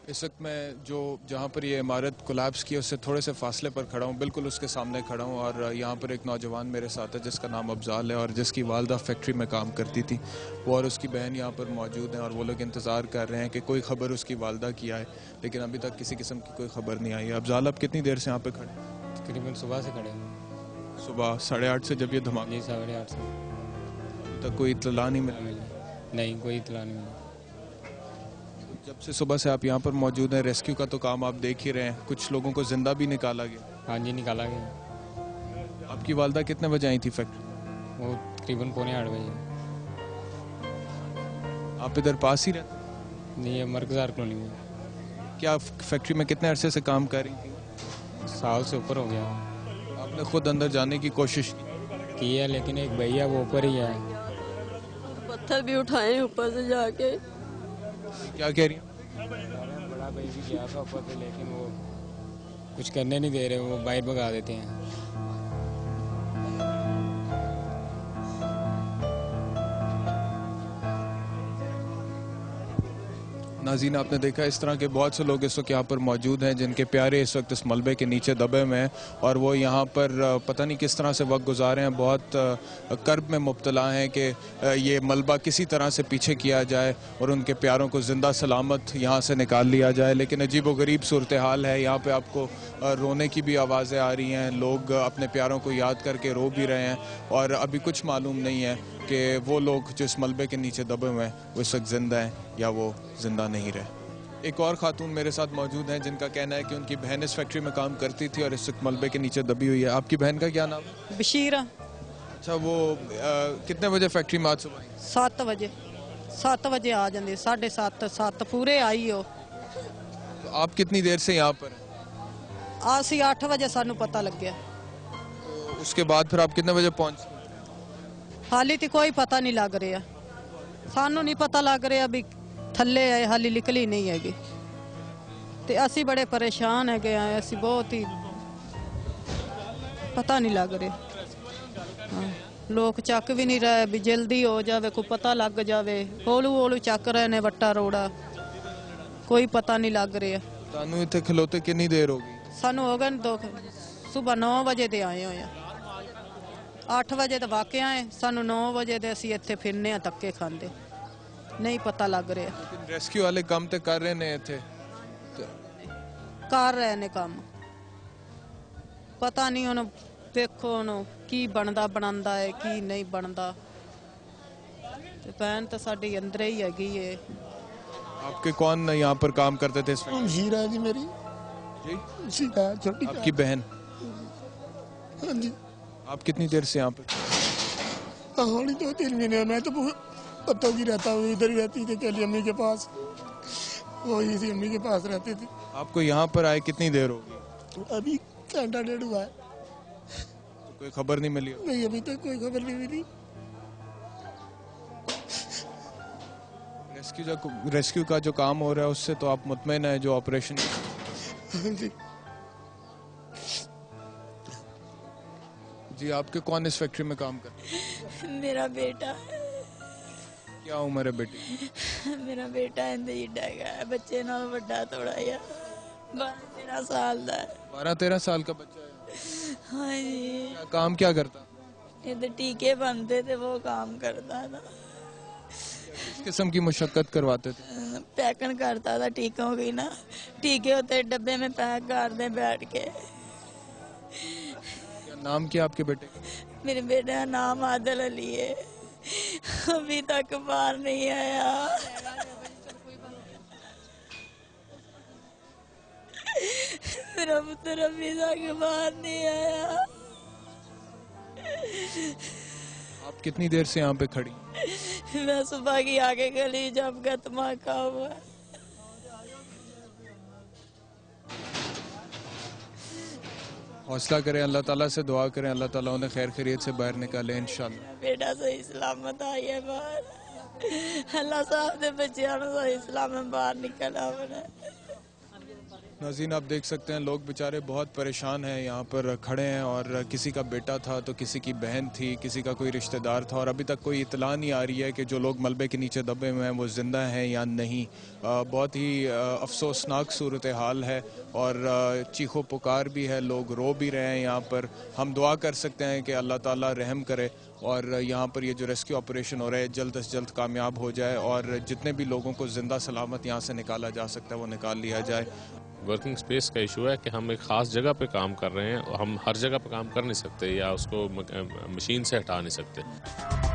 इस वक्त मैं जहाँ पर ये इमारत कोलैप्स की उससे थोड़े से फासले पर खड़ा हूँ, बिल्कुल उसके सामने खड़ा हूँ। और यहाँ पर एक नौजवान मेरे साथ है जिसका नाम अफजाल है और जिसकी वालदा फैक्ट्री में काम करती थी। वो और उसकी बहन यहाँ पर मौजूद हैं और वो लोग इंतज़ार कर रहे हैं कि कोई ख़बर उसकी वालदा की आए, लेकिन अभी तक किसी किस्म की कोई ख़बर नहीं आई है। अफजाल, आप कितनी देर से यहाँ पर खड़े हैं? तकरीबन सुबह से खड़े हैं। सुबह 8:30 से जब ये धमाका? जी 8:30 से। अभी तक कोई इत्तला नहीं मिला? नहीं, कोई इत्तला नहीं मिला। जब से सुबह से आप यहाँ पर मौजूद हैं, रेस्क्यू का तो काम आप देख ही रहे हैं, कुछ लोगों को जिंदा भी निकाला गया? हाँ जी, निकाला गया। आपकी वालदा कितने बजे आई थी फैक्ट्री? वो तकरीबन 7:45 बजे। आप इधर पास ही रहते? नहीं, ये मरकज़ार कॉलोनी में। क्या फैक्ट्री में कितने अरसे से काम कर रही थी? साल से ऊपर हो गया। आपने खुद अंदर जाने की कोशिश की है, लेकिन एक भैया वो ऊपर ही है। पत्थर भी उठाए ऊपर से जाके। क्या कह रही हैं? बड़ा भाई भी गया था ऊपर से, लेकिन वो कुछ करने नहीं दे रहे, वो बाहर भगा देते हैं। नाज़रीन, आपने देखा इस तरह के बहुत से लोग इस वक्त यहाँ पर मौजूद हैं जिनके प्यारे इस वक्त इस मलबे के नीचे दबे हुए हैं और वो यहाँ पर पता नहीं किस तरह से वक्त गुजारे हैं। बहुत कर्ब में मुब्तला हैं कि ये मलबा किसी तरह से पीछे किया जाए और उनके प्यारों को ज़िंदा सलामत यहाँ से निकाल लिया जाए। लेकिन अजीब व गरीब सूरत हाल है। यहाँ पर आपको रोने की भी आवाज़ें आ रही हैं, लोग अपने प्यारों को याद करके रो भी रहे हैं और अभी कुछ मालूम नहीं है कि वो लोग जो इस मलबे के नीचे दबे हुए हैं वो इस वक्त ज़िंदा हैं या वो ज़िंदा नहीं रहे। एक और ख़ातून मेरे साथ मौजूद हैं जिनका कहना है कि उनकी बहन इस फैक्ट्री में काम करती थी और इस वक्त मलबे के नीचे दबी हुई है। आपकी बहन का क्या नाम है? बशीरा। अच्छा, वो कितने बजे फैक्ट्री में आज सुबह? 7 बजे। 7 बजे आ जाती, 7:30 7 पूरे आई हो। तो आप कितनी देर से यहाँ पर हैं? आसी 8 बजे सानू पता लग गया। तो उसके बाद फिर आप कितने बजे पहुँचे? हाली तो कोई पता नहीं लग रहा, सानू नहीं पता लग रहा भी थल्ले है, हाली निकली नहीं हैगी ते असी बड़े परेशान है, असी बहुत ही पता नहीं लग रहा। हाँ, लोग चक भी नहीं रहे भी जल्दी हो जावे, कोई पता लग जावे। होलू होलू चक रहे ने वट्टा रोड़ा, कोई पता नहीं लग रहा। तानू इत्थे खलोते कितनी देर होगी? सानू हो गए 2 सुबह 9 बजे दे आए हुए, 8 बजे तो वाकया है, सानू 9 बजे दे असी इत्थे फिरने धक्के खांदे, नहीं पता लग रहा। लेकिन रेस्क्यू वाले काम तो कर रहे ने इत्थे? कर रहे ने काम, पता नहीं हुण देखो हुण की बनदा बनांदा है की नहीं बनदा। ते भैन तो साडी अंदर ही हैगी है। आपके कौन यहाँ पर काम करते थे? शीरा जी मेरी। जी? शीरा छोटी। आपकी बहन? हाँ जी। आप कितनी देर से यहाँ पर? होली 2-3 महीने। मैं तो पत्तों की रहता हूँ, इधर ही रहती थी अकेली अम्मी के पास, वही थी अम्मी के पास रहते थे। आपको यहाँ पर आए कितनी देर होगी? अभी घंटा 1.5 हुआ है। तो कोई खबर नहीं मिली? नहीं, अभी तक कोई खबर नहीं मिली। रेस्क्यू का जो काम हो रहा है उससे तो आप मुतमईन है, जो ऑपरेशन? हाँ जी। जी, आपके कौन इस फैक्ट्री में काम करते हैं? मेरा बेटा है। क्या उम्र है बेटी? मेरा बेटा इंदा है, बच्चे नाल वड्डा थोड़ा या 12-13 साल दा है। 12-13 साल का बच्चा है? हाँ जी। काम क्या करता? इधर टीके बनते थे, वो काम करता था। किस किस्म की मुशक्कत करवाते थे? पैकिंग करता था टीकों की ना, टीके होते डब्बे में पैक कर दे बैठ के। क्या नाम क्या आपके बेटे? मेरे बेटे का नाम आदिल अली है, अभी तक बाहर नहीं आया। मेरा पुत्र अभी तक बाहर नहीं आया। आप कितनी देर से यहाँ पे खड़ी? मैं सुबह की आगे गली जब का धमाका हुआ। हौसला करें, अल्लाह ताला से दुआ करें, अल्लाह ताला उन्हें खैर खैरियत से बाहर निकाले इंशाल्लाह। बेटा सही सलामत आई है बाहर, अल्लाह साहब दे बच्चों सही सलामत बाहर निकल आवे। नाज़रीन, आप देख सकते हैं लोग बेचारे बहुत परेशान हैं, यहाँ पर खड़े हैं और किसी का बेटा था तो किसी की बहन थी, किसी का कोई रिश्तेदार था और अभी तक कोई इत्तला नहीं आ रही है कि जो लोग मलबे के नीचे दबे हुए हैं वो ज़िंदा हैं या नहीं। बहुत ही अफसोसनाक सूरत हाल है और चीखो पुकार भी है, लोग रो भी रहे हैं यहाँ पर। हम दुआ कर सकते हैं कि अल्लाह ताला रहम करे और यहाँ पर ये जो रेस्क्यू ऑपरेशन हो रहा है जल्द से जल्द कामयाब हो जाए और जितने भी लोगों को ज़िंदा सलामत यहाँ से निकाला जा सकता है वो निकाल लिया जाए। वर्किंग स्पेस का इशू है कि हम एक ख़ास जगह पे काम कर रहे हैं और हम हर जगह पे काम कर नहीं सकते या उसको मशीन से हटा नहीं सकते।